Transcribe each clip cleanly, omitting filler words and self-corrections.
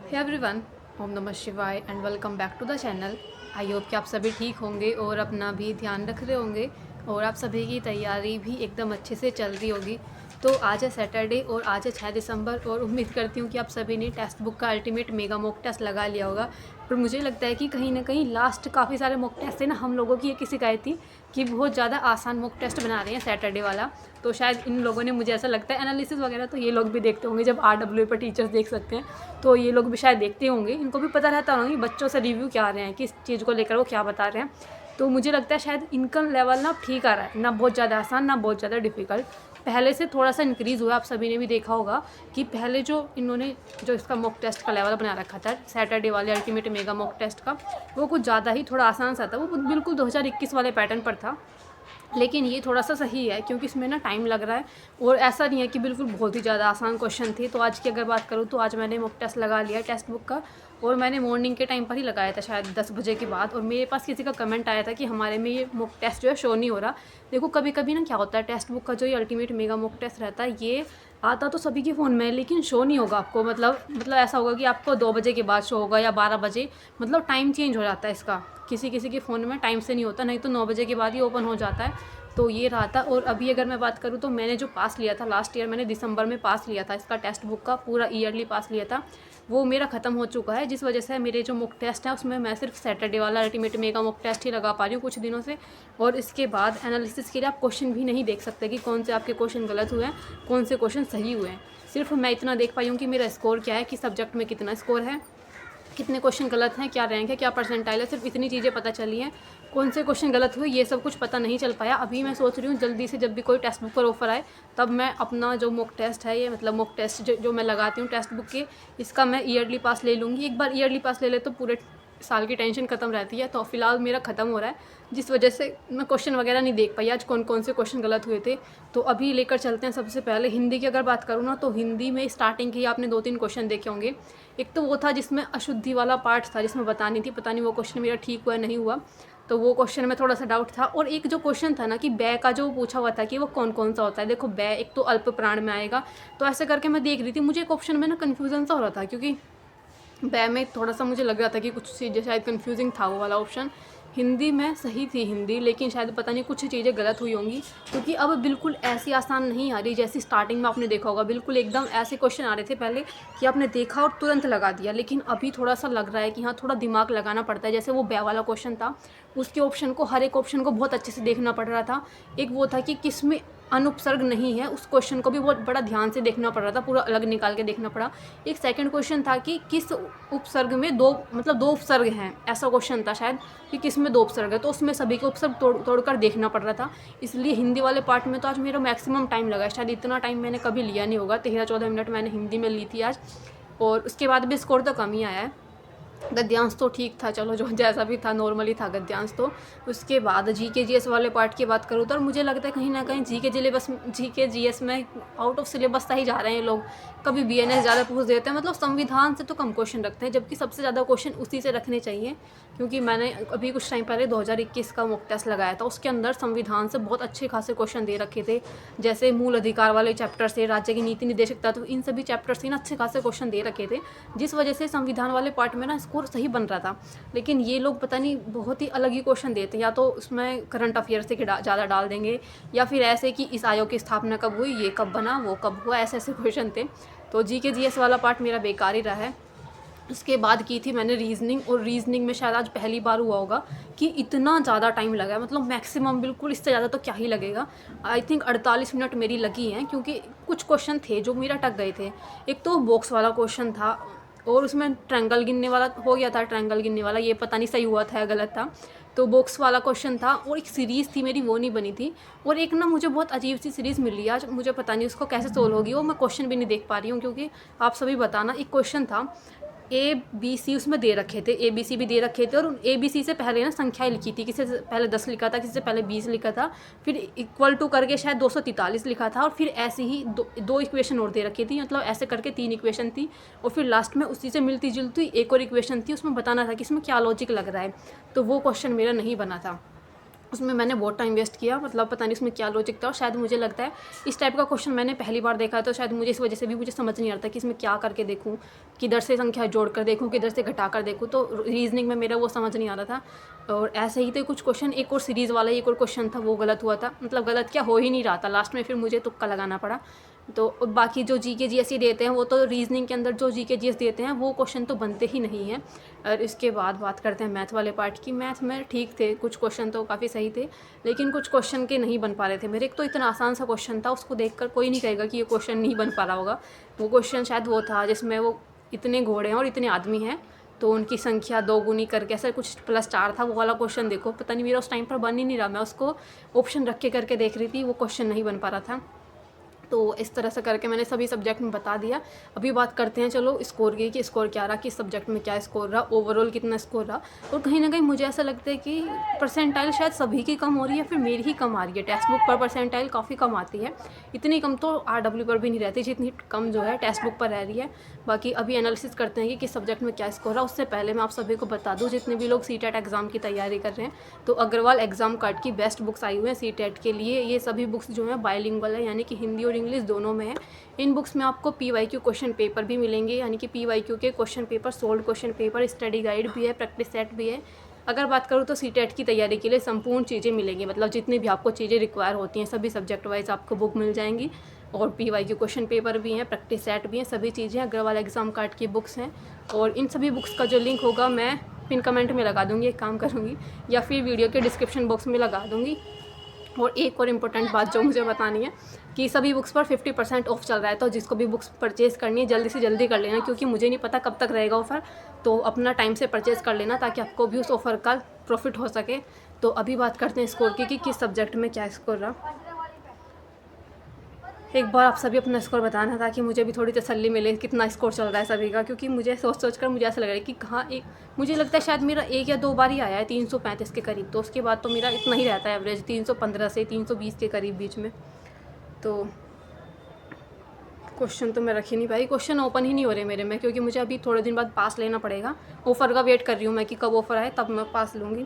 Hey everyone, ओम नमः शिवाय and welcome back to the channel. I hope कि आप सभी ठीक होंगे और अपना भी ध्यान रख रहे होंगे और आप सभी की तैयारी भी एकदम अच्छे से चल रही होगी। तो आज है सैटरडे और आज है 6 दिसंबर और उम्मीद करती हूँ कि आप सभी ने टेक्स्ट बुक का अल्टीमेट मेगा मॉक टेस्ट लगा लिया होगा। पर मुझे लगता है कि कहीं ना कहीं लास्ट काफ़ी सारे मॉक टेस्ट थे ना, हम लोगों की एक ही शिकायत थी कि बहुत ज़्यादा आसान मॉक टेस्ट बना रहे हैं सैटरडे वाला। तो शायद इन लोगों ने, मुझे ऐसा लगता है, एनालिसिस वगैरह तो ये लोग भी देखते होंगे। जब RW पर टीचर्स देख सकते हैं तो ये लोग भी शायद देखते होंगे। इनको भी पता रहता होगा कि बच्चों से रिव्यू क्या आ रहे हैं, किस चीज़ को लेकर वो क्या बता रहे हैं। तो मुझे लगता है शायद इनका लेवल ना ठीक आ रहा है, ना बहुत ज़्यादा आसान ना बहुत ज़्यादा डिफ़िकल्ट। पहले से थोड़ा सा इंक्रीज़ हुआ। आप सभी ने भी देखा होगा कि पहले जो इन्होंने जो इसका मॉक टेस्ट का लेवल बना रखा था सैटरडे वाले अल्टीमेट मेगा मॉक टेस्ट का, वो कुछ ज़्यादा ही थोड़ा आसान सा था। वो बिल्कुल 2021 वाले पैटर्न पर था। लेकिन ये थोड़ा सा सही है क्योंकि इसमें ना टाइम लग रहा है और ऐसा नहीं है कि बिल्कुल बहुत ही ज़्यादा आसान क्वेश्चन थे। तो आज की अगर बात करूँ तो आज मैंने मॉक टेस्ट लगा लिया टेक्स्ट बुक का, और मैंने मॉर्निंग के टाइम पर ही लगाया था, शायद 10 बजे के बाद। और मेरे पास किसी का कमेंट आया था कि हमारे में ये मॉक टेस्ट जो है शो नहीं हो रहा। देखो, कभी कभी ना क्या होता है, टेक्स्ट बुक का जो ये अल्टीमेट मेगा मॉक टेस्ट रहता है ये आता तो सभी के फ़ोन में, लेकिन शो नहीं होगा आपको। मतलब ऐसा होगा कि आपको 2 बजे के बाद शो होगा या 12 बजे, मतलब टाइम चेंज हो जाता है इसका। किसी किसी के फ़ोन में टाइम से नहीं होता, नहीं तो 9 बजे के बाद ही ओपन हो जाता है। तो ये रहा था। और अभी अगर मैं बात करूँ तो मैंने जो पास लिया था लास्ट ईयर, मैंने दिसंबर में पास लिया था इसका टेक्स्ट बुक का, पूरा ईयरली पास लिया था, वो मेरा ख़त्म हो चुका है। जिस वजह से मेरे जो मॉक टेस्ट हैं उसमें मैं सिर्फ सैटरडे वाला अल्टीमेट मेगा मॉक टेस्ट ही लगा पा रही हूँ कुछ दिनों से। और इसके बाद एनालिसिस के लिए आप क्वेश्चन भी नहीं देख सकते कि कौन से आपके क्वेश्चन गलत हुए हैं, कौन से क्वेश्चन सही हुए हैं। सिर्फ मैं इतना देख पाई हूँ कि मेरा स्कोर क्या है, कि सब्जेक्ट में कितना स्कोर है, कितने क्वेश्चन गलत हैं, क्या रैंक है, क्या परसेंटाइल है। सिर्फ इतनी चीज़ें पता चली हैं। कौन से क्वेश्चन गलत हुए ये सब कुछ पता नहीं चल पाया। अभी मैं सोच रही हूँ जल्दी से, जब भी कोई टेक्स्ट बुक पर ऑफर आए तब मैं अपना जो मॉक टेस्ट है, ये मतलब मॉक टेस्ट जो मैं लगाती हूँ टेक्स्ट बुक के, इसका मैं ईयरली पास ले लूँगी। एक बार ईयरली पास ले ले तो पूरे साल की टेंशन ख़त्म रहती है। तो फ़िलहाल मेरा ख़त्म हो रहा है, जिस वजह से मैं क्वेश्चन वगैरह नहीं देख पाई आज कौन कौन से क्वेश्चन गलत हुए थे। तो अभी लेकर चलते हैं। सबसे पहले हिंदी की अगर बात करूँ ना, तो हिंदी में स्टार्टिंग के ही आपने 2-3 क्वेश्चन देखे होंगे। एक तो वो था जिसमें अशुद्धि वाला पार्ट था, जिसमें बतानी थी, पता नहीं वो क्वेश्चन मेरा ठीक हुआ नहीं हुआ, तो वो क्वेश्चन में थोड़ा सा डाउट था। और एक जो क्वेश्चन था ना कि बै का जो पूछा हुआ था कि वो कौन कौन सा होता है। देखो, बै एक तो अल्प प्राण में आएगा, तो ऐसे करके मैं देख रही थी, मुझे एक ऑप्शन में ना कन्फ्यूज़न सा हो रहा था, क्योंकि बै में थोड़ा सा मुझे लग रहा था कि कुछ चीज़ें शायद कन्फ्यूजिंग था वो वाला ऑप्शन। हिंदी में सही थी हिंदी, लेकिन शायद पता नहीं कुछ चीज़ें गलत हुई होंगी, क्योंकि अब बिल्कुल ऐसी आसान नहीं आ रही जैसी स्टार्टिंग में आपने देखा होगा। बिल्कुल एकदम ऐसे क्वेश्चन आ रहे थे पहले कि आपने देखा और तुरंत लगा दिया, लेकिन अभी थोड़ा सा लग रहा है कि हाँ, थोड़ा दिमाग लगाना पड़ता है। जैसे वो बै वाला क्वेश्चन था, उसके ऑप्शन को, हर एक ऑप्शन को बहुत अच्छे से देखना पड़ रहा था। एक वो था कि किस में अनुपसर्ग नहीं है, उस क्वेश्चन को भी बहुत बड़ा ध्यान से देखना पड़ रहा था, पूरा अलग निकाल के देखना पड़ा। एक सेकंड क्वेश्चन था कि किस उपसर्ग में दो उपसर्ग हैं, ऐसा क्वेश्चन था शायद कि किस में 2 उपसर्ग है, तो उसमें सभी के उपसर्ग तोड़कर देखना पड़ रहा था। इसलिए हिंदी वाले पार्ट में तो आज मेरा मैक्सिमम टाइम लगा, शायद इतना टाइम मैंने कभी लिया नहीं होगा। 13-14 मिनट मैंने हिंदी में ली थी आज। और उसके बाद भी स्कोर तो कम ही आया है। गद्यांश तो ठीक था, चलो जो जैसा भी था नॉर्मली था गद्यांश तो। उसके बाद जीके जीएस वाले पार्ट की बात करूँ तो मुझे लगता है कहीं ना कहीं जीके जीएस में आउट ऑफ सिलेबस सा ही जा रहे हैं लोग। कभी बीएनएस ज़्यादा पूछ देते हैं, मतलब संविधान से तो कम क्वेश्चन रखते हैं, जबकि सबसे ज़्यादा क्वेश्चन उसी से रखने चाहिए। क्योंकि मैंने अभी कुछ टाइम पहले 2021 का मॉक टेस्ट लगाया था, उसके अंदर संविधान से बहुत अच्छे खासे क्वेश्चन दे रखे थे। जैसे मूल अधिकार वाले चैप्टर से, राज्य की नीति निर्देशक तत्व, इन सभी चैप्टर से ना अच्छे खासे क्वेश्चन दे रखे थे, जिस वजह से संविधान वाले पार्ट में ना स्कोर सही बन रहा था। लेकिन ये लोग पता नहीं बहुत ही अलग ही क्वेश्चन देते हैं, या तो उसमें करंट अफेयर से ज़्यादा डाल देंगे, या फिर ऐसे कि इस आयोग की स्थापना कब हुई, ये कब बना, वो कब हुआ, ऐसे ऐसे क्वेश्चन थे। तो जीके जीएस वाला पार्ट मेरा बेकार ही रहा है। उसके बाद की थी मैंने रीजनिंग, और रीजनिंग में शायद आज पहली बार हुआ होगा कि इतना ज़्यादा टाइम लगा है, मतलब मैक्सिमम बिल्कुल, इससे ज़्यादा तो क्या ही लगेगा। आई थिंक 48 मिनट मेरी लगी हैं, क्योंकि कुछ क्वेश्चन थे जो मेरा टक गए थे। एक तो बॉक्स वाला क्वेश्चन था, और उसमें ट्रायंगल गिनने वाला हो गया था, ट्रायंगल गिनने वाला ये पता नहीं सही हुआ था या गलत था। तो बॉक्स वाला क्वेश्चन था, और एक सीरीज़ थी मेरी, वो नहीं बनी थी। और एक ना मुझे बहुत अजीब सी सीरीज़ मिली आज, मुझे पता नहीं उसको कैसे सोल्व होगी, वो मैं क्वेश्चन भी नहीं देख पा रही हूँ। क्योंकि आप सभी बताना, एक क्वेश्चन था ABC, उसमें दे रखे थे, ABC भी दे रखे थे, और ABC से पहले ना संख्याएं लिखी थी, किसी से पहले 10 लिखा था, किसी से पहले 20 लिखा था, फिर इक्वल टू करके शायद 243 लिखा था, और फिर ऐसे ही दो इक्वेशन और दे रखी थी, मतलब ऐसे करके 3 इक्वेशन थी। और फिर लास्ट में उसी से मिलती जुलती एक और इक्वेशन थी, उसमें बताना था कि इसमें क्या लॉजिक लग रहा है। तो वो क्वेश्चन मेरा नहीं बना था। उसमें मैंने बहुत टाइम वेस्ट किया, मतलब पता नहीं उसमें क्या लॉजिक था। और शायद मुझे लगता है इस टाइप का क्वेश्चन मैंने पहली बार देखा है, तो शायद मुझे इस वजह से भी मुझे समझ नहीं आता कि इसमें क्या करके देखूँ, किधर से संख्या जोड़ कर देखूँ, किधर से घटा कर देखूँ। तो रीजनिंग में मेरा वो समझ नहीं आ रहा था। और ऐसे ही थे कुछ क्वेश्चन, एक और सीरीज़ वाला एक और क्वेश्चन था, वो गलत हुआ था, मतलब गलत क्या हो ही नहीं रहा था, लास्ट में फिर मुझे तुक्का लगाना पड़ा। तो बाकी जो जीके जीएस देते हैं वो तो रीजनिंग के अंदर जो जीके जीएस देते हैं वो क्वेश्चन तो बनते ही नहीं हैं। और इसके बाद बात करते हैं मैथ वाले पार्ट की। मैथ में ठीक थे, कुछ क्वेश्चन तो काफ़ी सही थे, लेकिन कुछ क्वेश्चन के नहीं बन पा रहे थे मेरे। एक तो इतना आसान सा क्वेश्चन था, उसको देखकर कोई नहीं कहेगा कि ये क्वेश्चन नहीं बन पा रहा होगा। वो क्वेश्चन शायद वो था जिसमें वो इतने घोड़े हैं और इतने आदमी हैं तो उनकी संख्या 2 गुनी करके ऐसा कुछ +4 था। वो वाला क्वेश्चन देखो, पता नहीं मेरा उस टाइम पर बन ही नहीं रहा, मैं उसको ऑप्शन रख के करके देख रही थी, वो क्वेश्चन नहीं बन पा रहा था। तो इस तरह से करके मैंने सभी सब्जेक्ट में बता दिया। अभी बात करते हैं चलो स्कोर की, कि स्कोर क्या रहा, किस सब्जेक्ट में क्या स्कोर रहा, ओवरऑल कितना स्कोर रहा। और कहीं ना कहीं मुझे ऐसा लगता है कि परसेंटाइल शायद सभी की कम हो रही है, फिर मेरी ही कम आ रही है। टेक्स्ट बुक पर परसेंटाइल काफ़ी कम आती है, इतनी कम तो RW पर भी नहीं रहती जितनी कम जो है टेक्स्ट बुक पर रह रही है। बाकी अभी एनालिसिस करते हैं कि किस सब्जेक्ट में क्या स्कोर रहा। उससे पहले मैं आप सभी को बता दूँ, जितने भी लोग CTET एग्ज़ाम की तैयारी कर रहे हैं, तो अग्रवाल एग्ज़ाम कार्ड की बेस्ट बुक्स आई हुई हैं CTET के लिए। ये सभी बुक्स जो हैं बाइलिंगुअल है, यानी कि हिंदी और इंग्लिश दोनों में है। इन बुक्स में आपको PYQ क्वेश्चन पेपर भी मिलेंगे, यानी कि PYQ के question paper, sold question paper, study guide भी है, प्रैक्टिस सेट भी है। अगर बात करूँ तो CTET की तैयारी के लिए संपूर्ण चीज़ें मिलेंगी, मतलब जितनी भी आपको चीज़ें रिक्वायर होती हैं सभी सब्जेक्ट वाइज आपको बुक मिल जाएंगी। और PYQ क्वेश्चन पेपर भी हैं, प्रैक्टिस सेट भी हैं, सभी चीज़ें अग्रवाल एग्ज़ाम कार्ड की बुक्स हैं। और इन सभी बुक्स का जो लिंक होगा मैं पिन कमेंट में लगा दूँगी, एक काम करूँगी, या फिर वीडियो के डिस्क्रिप्शन बॉक्स में लगा दूँगी। और एक और इम्पोर्टेंट बात जो मुझे बतानी है कि सभी बुक्स पर 50% ऑफ चल रहा है, तो जिसको भी बुक्स परचेज़ करनी है जल्दी से जल्दी कर लेना, क्योंकि मुझे नहीं पता कब तक रहेगा ऑफ़र। तो अपना टाइम से परचेज़ कर लेना ताकि आपको भी उस ऑफ़र का प्रॉफिट हो सके। तो अभी बात करते हैं स्कोर की कि किस सब्जेक्ट में क्या स्कोर रहा। एक बार आप सभी अपना स्कोर बताना ताकि मुझे भी थोड़ी तसल्ली मिले कितना स्कोर चल रहा है सभी का, क्योंकि मुझे सोच कर मुझे ऐसा लग रहा है कि कहाँ एक, मुझे लगता है शायद मेरा 1 या 2 बार ही आया है 335 के करीब, तो उसके बाद तो मेरा इतना ही रहता है एवरेज 315 से 320 के करीब बीच में। तो क्वेश्चन तो मैं रख ही नहीं पाई, क्वेश्चन ओपन ही नहीं हो रहे मेरे में, क्योंकि मुझे अभी थोड़े दिन बाद पास लेना पड़ेगा। ऑफ़र का वेट कर रही हूँ मैं कि कब ऑफ़र आए तब मैं पास लूँगी।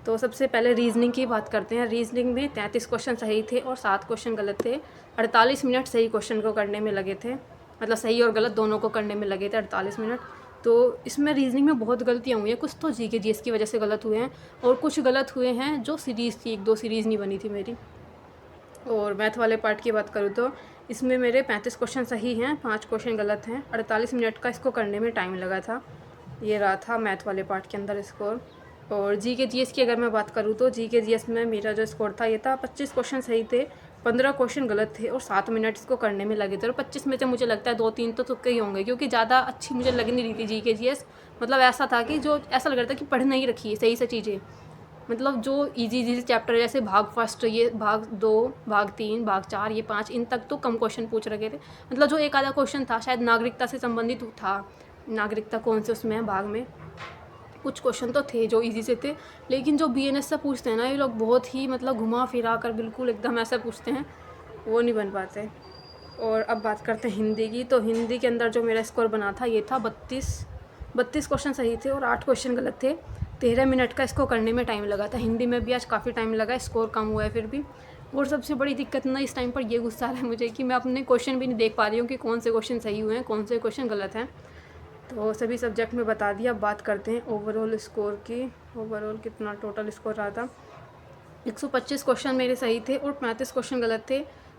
तो सबसे पहले रीजनिंग की बात करते हैं। रीजनिंग में 33 क्वेश्चन सही थे और 7 क्वेश्चन गलत थे। 48 मिनट सही क्वेश्चन को करने में लगे थे, मतलब सही और गलत दोनों को करने में लगे थे 48 मिनट। तो इसमें रीजनिंग में बहुत गलतियाँ हुई हैं, कुछ तो GK GS की वजह से गलत हुए हैं, और कुछ गलत हुए हैं जो सीरीज़ थी, 1-2 सीरीज़ नहीं बनी थी मेरी। और मैथ वाले पार्ट की बात करूँ तो इसमें मेरे 35 क्वेश्चन सही हैं, 5 क्वेश्चन गलत हैं। 48 मिनट का इसको करने में टाइम लगा था। ये रहा था मैथ वाले पार्ट के अंदर स्कोर। और GK GS की अगर मैं बात करूँ तो GK GS में मेरा जो स्कोर था ये था, 25 क्वेश्चन सही थे, 15 क्वेश्चन गलत थे और 7 मिनट इसको करने में लगे थे। और 25 में से मुझे लगता है 2-3 तो तुक्के ही होंगे, क्योंकि ज़्यादा अच्छी मुझे लग नहीं रही थी GK GS। मतलब ऐसा था कि जो ऐसा लग रहा था कि पढ़ नहीं रखी है सही से चीज़ें, मतलब जो इजी चैप्टर जैसे भाग फर्स्ट, ये भाग 2, भाग 3, भाग 4, ये 5, इन तक तो कम क्वेश्चन पूछ रखे थे। मतलब जो एक आधा क्वेश्चन था शायद नागरिकता से संबंधित था, नागरिकता कौन से उसमें है भाग में, कुछ क्वेश्चन तो थे जो इजी से थे। लेकिन जो BNS से पूछते हैं ना ये लोग, बहुत ही मतलब घुमा फिरा कर बिल्कुल एकदम ऐसा पूछते हैं, वो नहीं बन पाते। और अब बात करते हैं हिंदी की। तो हिंदी के अंदर जो मेरा स्कोर बना था ये था 32 क्वेश्चन सही थे और 8 क्वेश्चन गलत थे। 13 मिनट का इसको करने में टाइम लगा था। हिंदी में भी आज काफ़ी टाइम लगा, स्कोर कम हुआ है फिर भी। और सबसे बड़ी दिक्कत ना इस टाइम पर ये गुस्सा आ रहा है मुझे कि मैं अपने क्वेश्चन भी नहीं देख पा रही हूँ कि कौन से क्वेश्चन सही हुए हैं, कौन से क्वेश्चन गलत हैं। तो सभी सब्जेक्ट में बता दिया। अब बात करते हैं ओवरऑल स्कोर की। ओवरऑल कितना टोटल स्कोर रहा था, 125 क्वेश्चन मेरे सही थे और 35 क्वेश्चन गलत थे।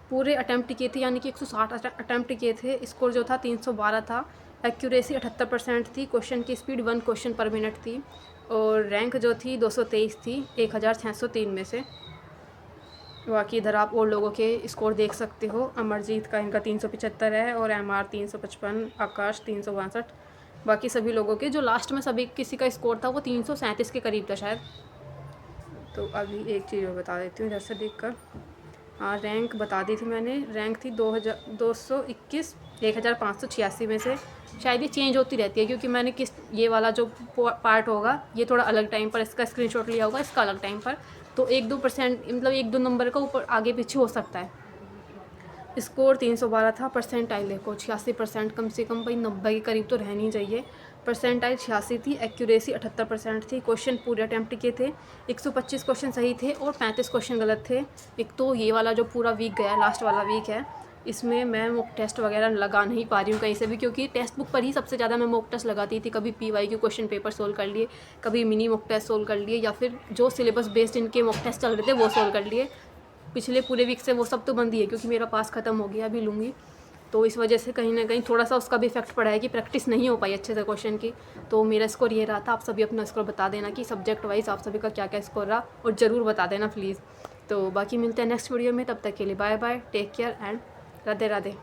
पूरे अटैम्प्ट किए थे, यानी कि 160 अटैम्प्ट किए थे। स्कोर जो था 312 था। एक्यूरेसी 78% थी। क्वेश्चन की स्पीड 1 क्वेश्चन पर मिनट थी। और रैंक जो थी 223 थी 1603 में से। बाकी इधर आप और लोगों के स्कोर देख सकते हो। अमरजीत का इनका 375 है और MR 355, आकाश 362। बाकी सभी लोगों के जो लास्ट में सभी किसी का स्कोर था वो 337 के करीब था शायद। तो अभी एक चीज़ और बता देती हूँ इधर से देख कर। हाँ, रैंक बता दी थी मैंने। रैंक थी 221 1586 में से। शायद ये चेंज होती रहती है, क्योंकि मैंने ये वाला जो पार्ट होगा ये थोड़ा अलग टाइम पर इसका स्क्रीनशॉट लिया होगा, इसका अलग टाइम पर। तो 1-2% मतलब 1-2 नंबर का ऊपर आगे पीछे हो सकता है। स्कोर 312 था। परसेंटाइल देखो 86%, कम से कम भाई 90 के करीब तो रहनी चाहिए। परसेंटाइल 86 थी, एक्यूरेसी 78% थी। क्वेश्चन पूरे अटैम्प्ट किए थे, 125 क्वेश्चन सही थे और 35 क्वेश्चन गलत थे। एक तो ये वाला जो पूरा वीक गया, लास्ट वाला वीक है, इसमें मैं मॉक टेस्ट वगैरह लगा नहीं पा रही हूँ कहीं से भी, क्योंकि टेक्स्ट बुक पर ही सबसे ज़्यादा मैं मॉक टेस्ट लगाती थी। कभी PYQ क्वेश्चन पेपर सोल्व कर लिए, कभी मिनी मॉक टेस्ट सोल्व कर लिए, या फिर जो सिलेबस बेस्ड इनके मॉक टेस्ट चल रहे थे वो सोल्व कर लिए। पिछले पूरे वीक से वो सब तो बंद ही है, क्योंकि मेरा पास ख़त्म हो गया, अभी लूँगी। तो इस वजह से कहीं ना कहीं थोड़ा सा उसका भी इफेक्ट पड़ा है कि प्रैक्टिस नहीं हो पाई अच्छे से क्वेश्चन की। तो मेरा स्कोर ये रहा था। आप सभी अपना स्कोर बता देना कि सब्जेक्ट वाइज आप सभी का क्या क्या स्कोर रहा, और ज़रूर बता देना प्लीज़। तो बाकी मिलते हैं नेक्स्ट वीडियो में, तब तक के लिए bye bye, take care and Radhe Radhe.